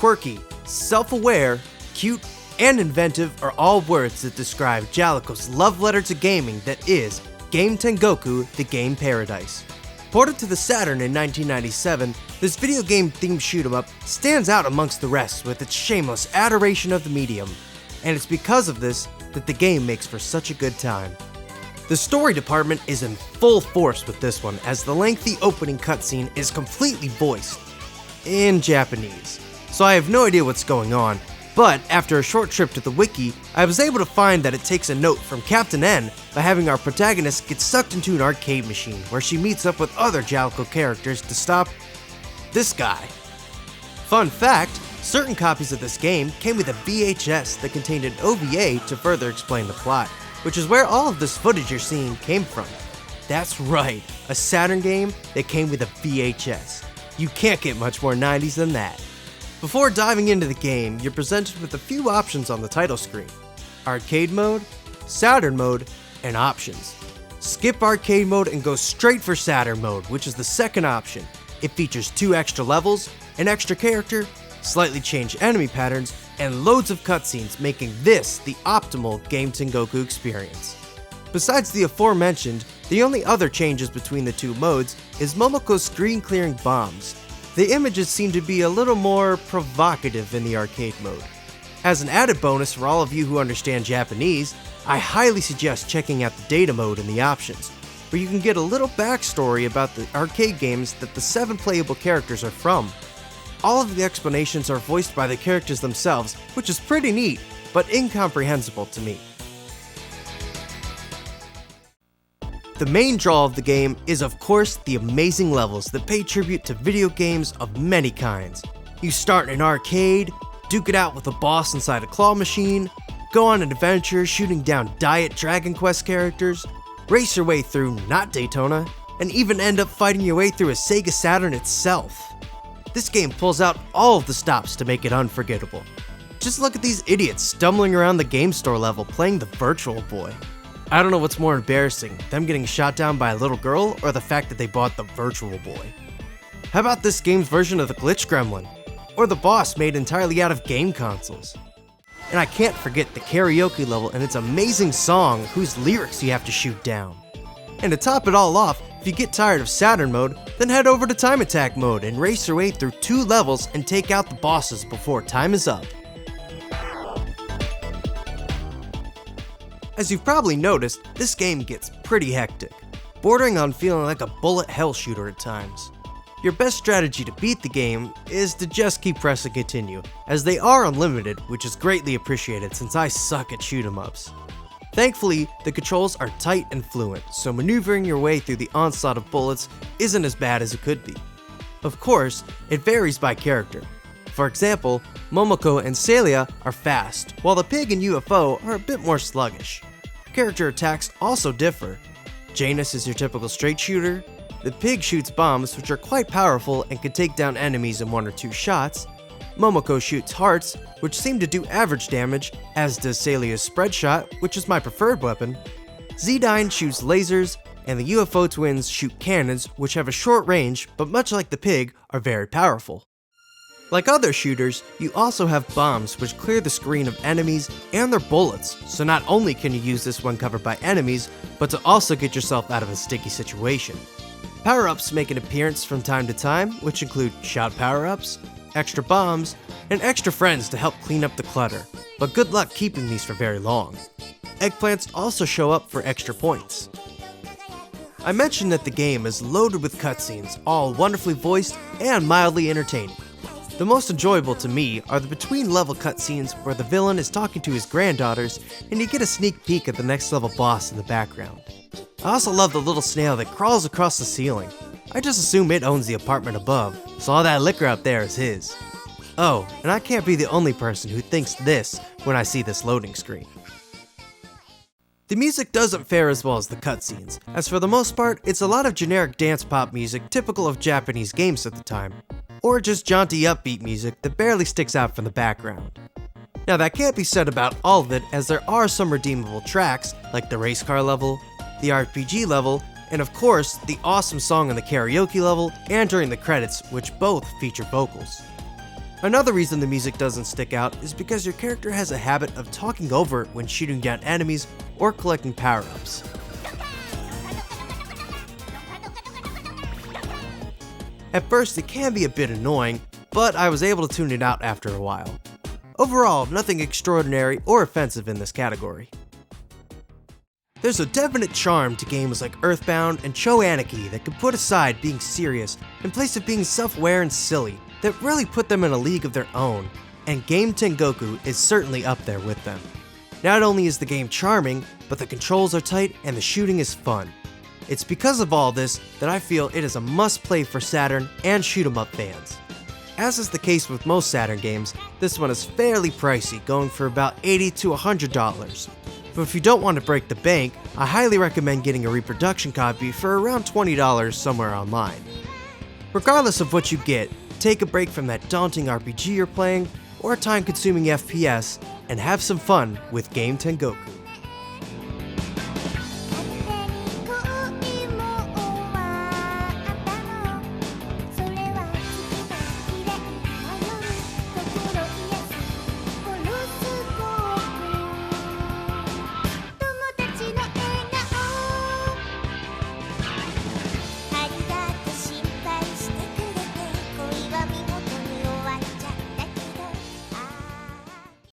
Quirky, self-aware, cute, and inventive are all words that describe Jaleco's love letter to gaming that is Game Tengoku, the Game Paradise. Ported to the Saturn in 1997, this video game themed shoot-'em-up stands out amongst the rest with its shameless adoration of the medium, and it's because of this that the game makes for such a good time. The story department is in full force with this one, as the lengthy opening cutscene is completely voiced in Japanese, so I have no idea what's going on. But after a short trip to the wiki, I was able to find that it takes a note from Captain N by having our protagonist get sucked into an arcade machine where she meets up with other Jaleco characters to stop this guy. Fun fact, certain copies of this game came with a VHS that contained an OVA to further explain the plot, which is where all of this footage you're seeing came from. That's right, a Saturn game that came with a VHS. You can't get much more 90s than that. Before diving into the game, you're presented with a few options on the title screen: Arcade Mode, Saturn Mode, and Options. Skip Arcade Mode and go straight for Saturn Mode, which is the second option. It features 2 extra levels, an extra character, slightly changed enemy patterns, and loads of cutscenes, making this the optimal Game Tengoku experience. Besides the aforementioned, the only other changes between the 2 modes is Momoko's screen clearing bombs. The images seem to be a little more provocative in the arcade mode. As an added bonus for all of you who understand Japanese, I highly suggest checking out the data mode in the options, where you can get a little backstory about the arcade games that the 7 playable characters are from. All of the explanations are voiced by the characters themselves, which is pretty neat, but incomprehensible to me. The main draw of the game is of course the amazing levels that pay tribute to video games of many kinds. You start in an arcade, duke it out with a boss inside a claw machine, go on an adventure shooting down Diet Dragon Quest characters, race your way through not Daytona, and even end up fighting your way through a Sega Saturn itself. This game pulls out all of the stops to make it unforgettable. Just look at these idiots stumbling around the game store level playing the Virtual Boy. I don't know what's more embarrassing, them getting shot down by a little girl or the fact that they bought the Virtual Boy. How about this game's version of the Glitch Gremlin? Or the boss made entirely out of game consoles? And I can't forget the karaoke level and its amazing song whose lyrics you have to shoot down. And to top it all off, if you get tired of Saturn mode, then head over to Time Attack mode and race your way through 2 levels and take out the bosses before time is up. As you've probably noticed, this game gets pretty hectic, bordering on feeling like a bullet hell shooter at times. Your best strategy to beat the game is to just keep pressing continue, as they are unlimited, which is greatly appreciated since I suck at shoot-'em-ups. Thankfully, the controls are tight and fluent, so maneuvering your way through the onslaught of bullets isn't as bad as it could be. Of course, it varies by character. For example, Momoko and Celia are fast, while the pig and UFO are a bit more sluggish. Character attacks also differ. Janus is your typical straight shooter, the pig shoots bombs which are quite powerful and can take down enemies in 1 or 2 shots, Momoko shoots hearts which seem to do average damage, as does Celia's spread shot, which is my preferred weapon, Zdyne shoots lasers, and the UFO twins shoot cannons which have a short range but much like the pig are very powerful. Like other shooters, you also have bombs which clear the screen of enemies and their bullets, so not only can you use this when covered by enemies, but to also get yourself out of a sticky situation. Power-ups make an appearance from time to time, which include shot power-ups, extra bombs, and extra friends to help clean up the clutter, but good luck keeping these for very long. Eggplants also show up for extra points. I mentioned that the game is loaded with cutscenes, all wonderfully voiced and mildly entertaining. The most enjoyable to me are the between-level cutscenes where the villain is talking to his granddaughters and you get a sneak peek at the next level boss in the background. I also love the little snail that crawls across the ceiling. I just assume it owns the apartment above, so all that liquor up there is his. Oh, and I can't be the only person who thinks this when I see this loading screen. The music doesn't fare as well as the cutscenes, as for the most part, it's a lot of generic dance pop music typical of Japanese games at the time, or just jaunty upbeat music that barely sticks out from the background. Now that can't be said about all of it, as there are some redeemable tracks, like the race car level, the RPG level, and of course, the awesome song on the karaoke level and during the credits, which both feature vocals. Another reason the music doesn't stick out is because your character has a habit of talking over it when shooting down enemies or collecting power-ups. At first it can be a bit annoying, but I was able to tune it out after a while. Overall, nothing extraordinary or offensive in this category. There's a definite charm to games like Earthbound and Choaniki that can put aside being serious in place of being self-aware and silly, that really put them in a league of their own, and Game Tengoku is certainly up there with them. Not only is the game charming, but the controls are tight and the shooting is fun. It's because of all this that I feel it is a must-play for Saturn and shoot-'em-up fans. As is the case with most Saturn games, this one is fairly pricey, going for about $80 to $100. But if you don't want to break the bank, I highly recommend getting a reproduction copy for around $20 somewhere online. Regardless of what you get, take a break from that daunting RPG you're playing, or a time-consuming FPS, and have some fun with Game Tengoku.